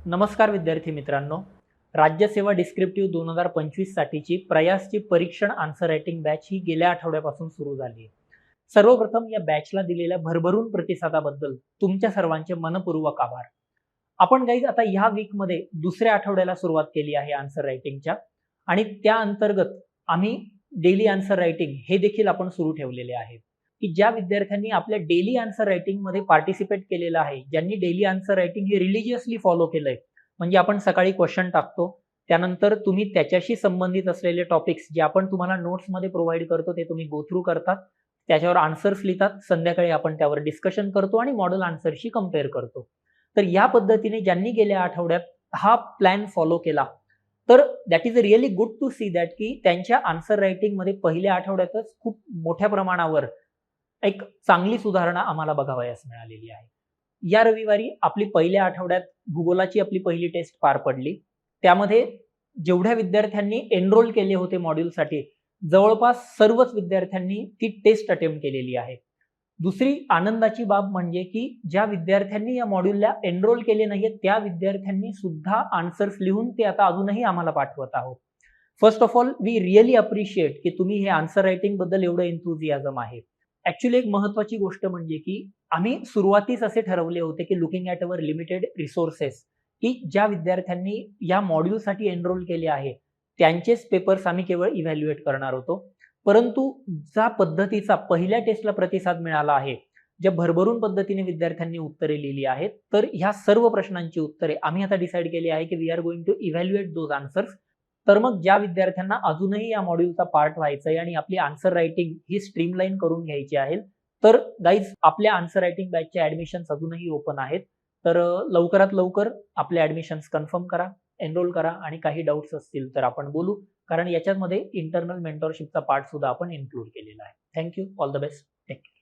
नमस्कार विद्यार्थी मित्रांनो, राज्यसेवा डिस्क्रिप्टिव्ह 2025 साठीची प्रयासची परीक्षण आन्सर रायटिंग बॅच ही गेल्या आठवड्यापासून सुरू झाली आहे. सर्वप्रथम या बॅचला दिलेल्या भरभरून प्रतिसादाबद्दल तुमच्या सर्वांचे मनपूर्वक आभार. आपण गाईज आता ह्या वीकमध्ये दुसऱ्या आठवड्याला सुरुवात केली आहे आन्सर रायटिंगच्या आणि त्या अंतर्गत आम्ही डेली आन्सर रायटिंग हे देखील आपण सुरू ठेवलेले आहे की ज्या विद्यार्थ्यांनी आपल्या डेली आन्सर रायटिंग मध्ये पार्टिसिपेट केलेलं आहे, ज्यांनी डेली आन्सर रायटिंग हे रिलिजियसली फॉलो केलंय, म्हणजे आपण सकाळी क्वेश्चन टाकतो, त्यानंतर तुम्ही त्याच्याशी संबंधित असलेले टॉपिक्स जे आपण तुम्हाला नोट्समध्ये प्रोव्हाइड करतो ते तुम्ही गो थ्रू करतात, त्याच्यावर आन्सर्स लिहितात, संध्याकाळी आपण त्यावर डिस्कशन करतो आणि मॉडेल आन्सरशी कम्पेअर करतो. तर या पद्धतीने ज्यांनी गेल्या आठवड्यात हा प्लॅन फॉलो केला तर that is a really good to see that की त्यांच्या आन्सर रायटिंग मध्ये पहिल्या आठवड्यातच खूप मोठ्या प्रमाणावर एक चांगली सुधारणा आम्हाला बघावयास मिळालेली आहे. या रविवारी आपली पहिल्या आठवड्यात भूगोलाची आपली पहिली टेस्ट पार पडली. त्यामध्ये जेवढ्या विद्यार्थ्यांनी एनरोल केले होते मॉड्यूलसाठी जवळपास सर्वच विद्यार्थ्यांनी ती टेस्ट अटेम्प्ट केलेली आहे. दुसरी आनंदाची बाब म्हणजे की ज्या विद्यार्थ्यांनी या मॉड्यूलला एनरोल केले नाहीये त्या विद्यार्थ्यांनी सुद्धा आन्सर्स लिहून ते आता अजूनही आम्हाला पाठवत आहोत. First of all we really appreciate की तुम्ही हे आन्सर रायटिंग बद्दल एवढं एन्थुझियाझम आहे. ऍक्च्युली एक महत्वाची गोष्ट म्हणजे की आम्ही सुरुवातीस असे ठरवले होते की looking at our limited resources की ज्या विद्यार्थ्यांनी या मॉड्यूलसाठी एनरोल केले आहे त्यांचेच पेपर्स आम्ही केवळ इव्हॅल्युएट करणार होतो. परंतु ज्या पद्धतीचा पहिल्या टेस्टला प्रतिसाद मिळाला आहे, ज्या भरभरून पद्धतीने विद्यार्थ्यांनी उत्तरे लिहिली आहेत, तर ह्या सर्व प्रश्नांची उत्तरे आम्ही आता डिसाईड केली आहे की we are going to evaluate those answers. तर मग ज्या विद्यार्थ्यांना अजूनही या मॉड्यूलचा पार्ट व्हायचा आहे आणि आपली आन्सर रायटिंग ही स्ट्रीमलाईन करून घ्यायची आहे, तर गाईज आपल्या आन्सर रायटिंग बॅचचे ऍडमिशन्स अजूनही ओपन आहेत. तर लवकरात लवकर आपले ऍडमिशन्स कन्फर्म करा, एनरोल करा आणि काही डाऊट्स असतील तर आपण बोलू, कारण याच्यामध्ये इंटरनल मेंटरशिपचा पार्ट सुद्धा आपण इन्क्लूड केलेला आहे. Thank you, all the best, take care.